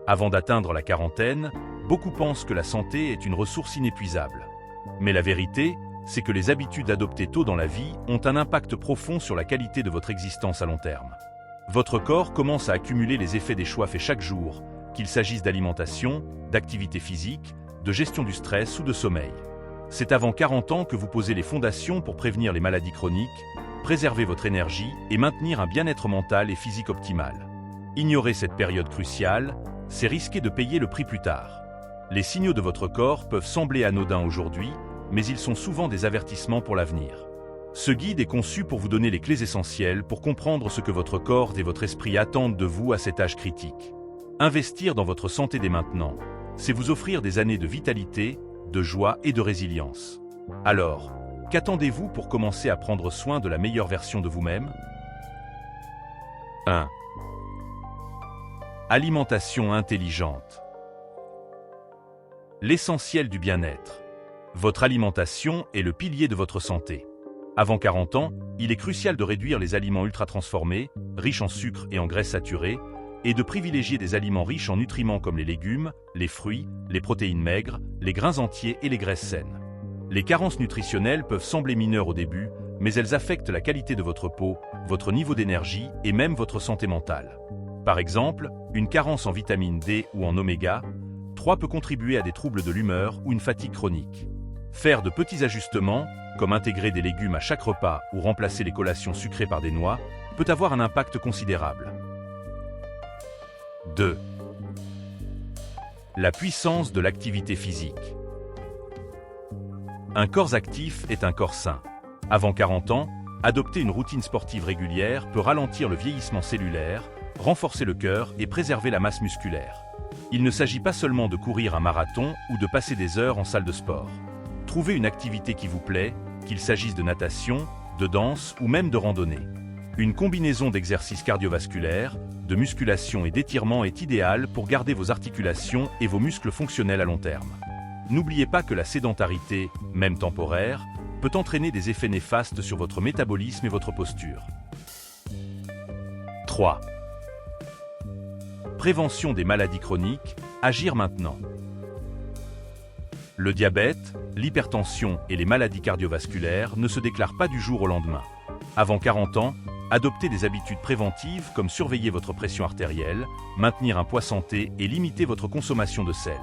Avant d'atteindre la quarantaine, beaucoup pensent que la santé est une ressource inépuisable. Mais la vérité, c'est que les habitudes adoptées tôt dans la vie ont un impact profond sur la qualité de votre existence à long terme. Votre corps commence à accumuler les effets des choix faits chaque jour, qu'il s'agisse d'alimentation, d'activité physique, de gestion du stress ou de sommeil. C'est avant 40 ans que vous posez les fondations pour prévenir les maladies chroniques, préserver votre énergie et maintenir un bien-être mental et physique optimal. Ignorer cette période cruciale, c'est risquer de payer le prix plus tard. Les signaux de votre corps peuvent sembler anodins aujourd'hui, mais ils sont souvent des avertissements pour l'avenir. Ce guide est conçu pour vous donner les clés essentielles pour comprendre ce que votre corps et votre esprit attendent de vous à cet âge critique. Investir dans votre santé dès maintenant, c'est vous offrir des années de vitalité, de joie et de résilience. Alors, qu'attendez-vous pour commencer à prendre soin de la meilleure version de vous-même ? 1. Alimentation intelligente. L'essentiel du bien-être. Votre alimentation est le pilier de votre santé. Avant 40 ans, il est crucial de réduire les aliments ultra-transformés, riches en sucre et en graisses saturées, et de privilégier des aliments riches en nutriments comme les légumes, les fruits, les protéines maigres, les grains entiers et les graisses saines. Les carences nutritionnelles peuvent sembler mineures au début, mais elles affectent la qualité de votre peau, votre niveau d'énergie et même votre santé mentale. Par exemple, une carence en vitamine D ou en oméga 3 peut contribuer à des troubles de l'humeur ou une fatigue chronique. Faire de petits ajustements, comme intégrer des légumes à chaque repas ou remplacer les collations sucrées par des noix, peut avoir un impact considérable. 2. La puissance de l'activité physique. Un corps actif est un corps sain. Avant 40 ans, adopter une routine sportive régulière peut ralentir le vieillissement cellulaire, renforcer le cœur et préserver la masse musculaire. Il ne s'agit pas seulement de courir un marathon ou de passer des heures en salle de sport. Trouvez une activité qui vous plaît, qu'il s'agisse de natation, de danse ou même de randonnée. Une combinaison d'exercices cardiovasculaires, de musculation et d'étirement est idéale pour garder vos articulations et vos muscles fonctionnels à long terme. N'oubliez pas que la sédentarité, même temporaire, peut entraîner des effets néfastes sur votre métabolisme et votre posture. 3. Prévention des maladies chroniques, agir maintenant. Le diabète, l'hypertension et les maladies cardiovasculaires ne se déclarent pas du jour au lendemain. Avant 40 ans, adoptez des habitudes préventives comme surveiller votre pression artérielle, maintenir un poids santé et limiter votre consommation de sel.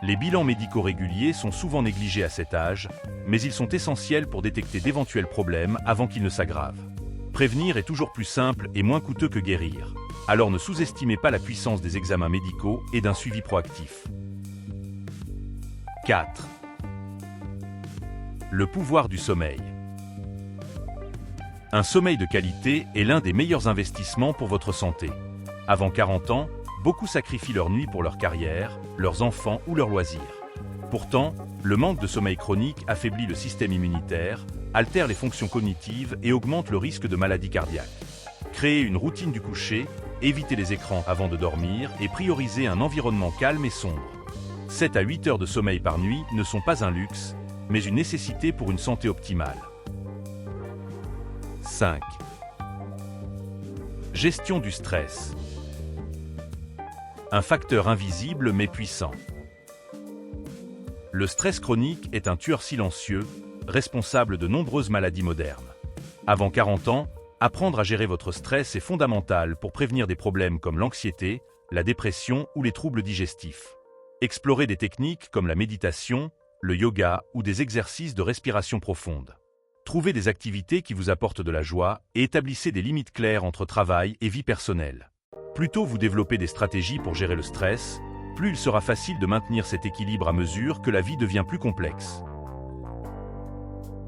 Les bilans médicaux réguliers sont souvent négligés à cet âge, mais ils sont essentiels pour détecter d'éventuels problèmes avant qu'ils ne s'aggravent. Prévenir est toujours plus simple et moins coûteux que guérir. Alors ne sous-estimez pas la puissance des examens médicaux et d'un suivi proactif. 4. Le pouvoir du sommeil. Un sommeil de qualité est l'un des meilleurs investissements pour votre santé. Avant 40 ans, beaucoup sacrifient leur nuit pour leur carrière, leurs enfants ou leurs loisirs. Pourtant, le manque de sommeil chronique affaiblit le système immunitaire, altère les fonctions cognitives et augmente le risque de maladies cardiaques. Créez une routine du coucher, évitez les écrans avant de dormir et priorisez un environnement calme et sombre. 7 à 8 heures de sommeil par nuit ne sont pas un luxe, mais une nécessité pour une santé optimale. 5. Gestion du stress. Un facteur invisible mais puissant. Le stress chronique est un tueur silencieux, responsable de nombreuses maladies modernes. Avant 40 ans, apprendre à gérer votre stress est fondamental pour prévenir des problèmes comme l'anxiété, la dépression ou les troubles digestifs. Explorez des techniques comme la méditation, le yoga ou des exercices de respiration profonde. Trouvez des activités qui vous apportent de la joie et établissez des limites claires entre travail et vie personnelle. Plus tôt vous développez des stratégies pour gérer le stress, plus il sera facile de maintenir cet équilibre à mesure que la vie devient plus complexe.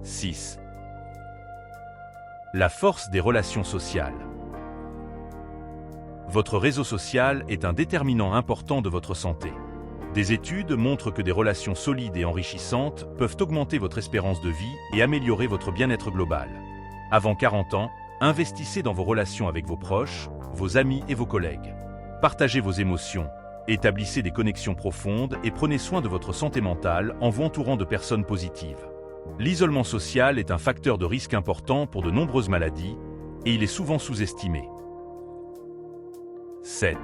6. La force des relations sociales. Votre réseau social est un déterminant important de votre santé. Des études montrent que des relations solides et enrichissantes peuvent augmenter votre espérance de vie et améliorer votre bien-être global. Avant 40 ans, investissez dans vos relations avec vos proches, vos amis et vos collègues. Partagez vos émotions, établissez des connexions profondes et prenez soin de votre santé mentale en vous entourant de personnes positives. L'isolement social est un facteur de risque important pour de nombreuses maladies et il est souvent sous-estimé. 7.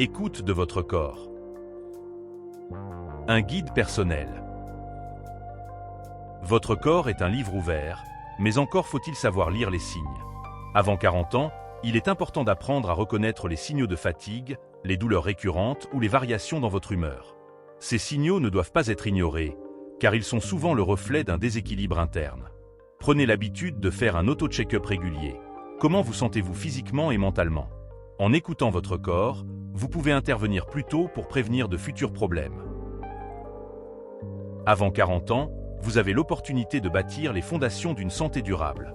Écoute de votre corps. Un guide personnel. Votre corps est un livre ouvert, mais encore faut-il savoir lire les signes. Avant 40 ans, il est important d'apprendre à reconnaître les signaux de fatigue, les douleurs récurrentes ou les variations dans votre humeur. Ces signaux ne doivent pas être ignorés, car ils sont souvent le reflet d'un déséquilibre interne. Prenez l'habitude de faire un auto-check-up régulier. Comment vous sentez-vous physiquement et mentalement? En écoutant votre corps, vous pouvez intervenir plus tôt pour prévenir de futurs problèmes. Avant 40 ans, vous avez l'opportunité de bâtir les fondations d'une santé durable.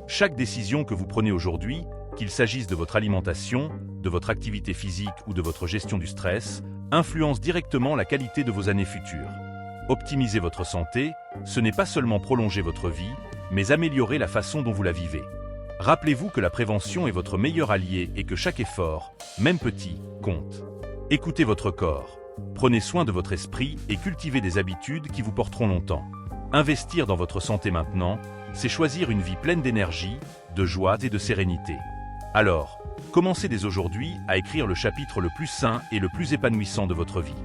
Chaque décision que vous prenez aujourd'hui, qu'il s'agisse de votre alimentation, de votre activité physique ou de votre gestion du stress, influence directement la qualité de vos années futures. Optimiser votre santé, ce n'est pas seulement prolonger votre vie, mais améliorer la façon dont vous la vivez. Rappelez-vous que la prévention est votre meilleur allié et que chaque effort, même petit, compte. Écoutez votre corps, prenez soin de votre esprit et cultivez des habitudes qui vous porteront longtemps. Investir dans votre santé maintenant, c'est choisir une vie pleine d'énergie, de joie et de sérénité. Alors, commencez dès aujourd'hui à écrire le chapitre le plus sain et le plus épanouissant de votre vie.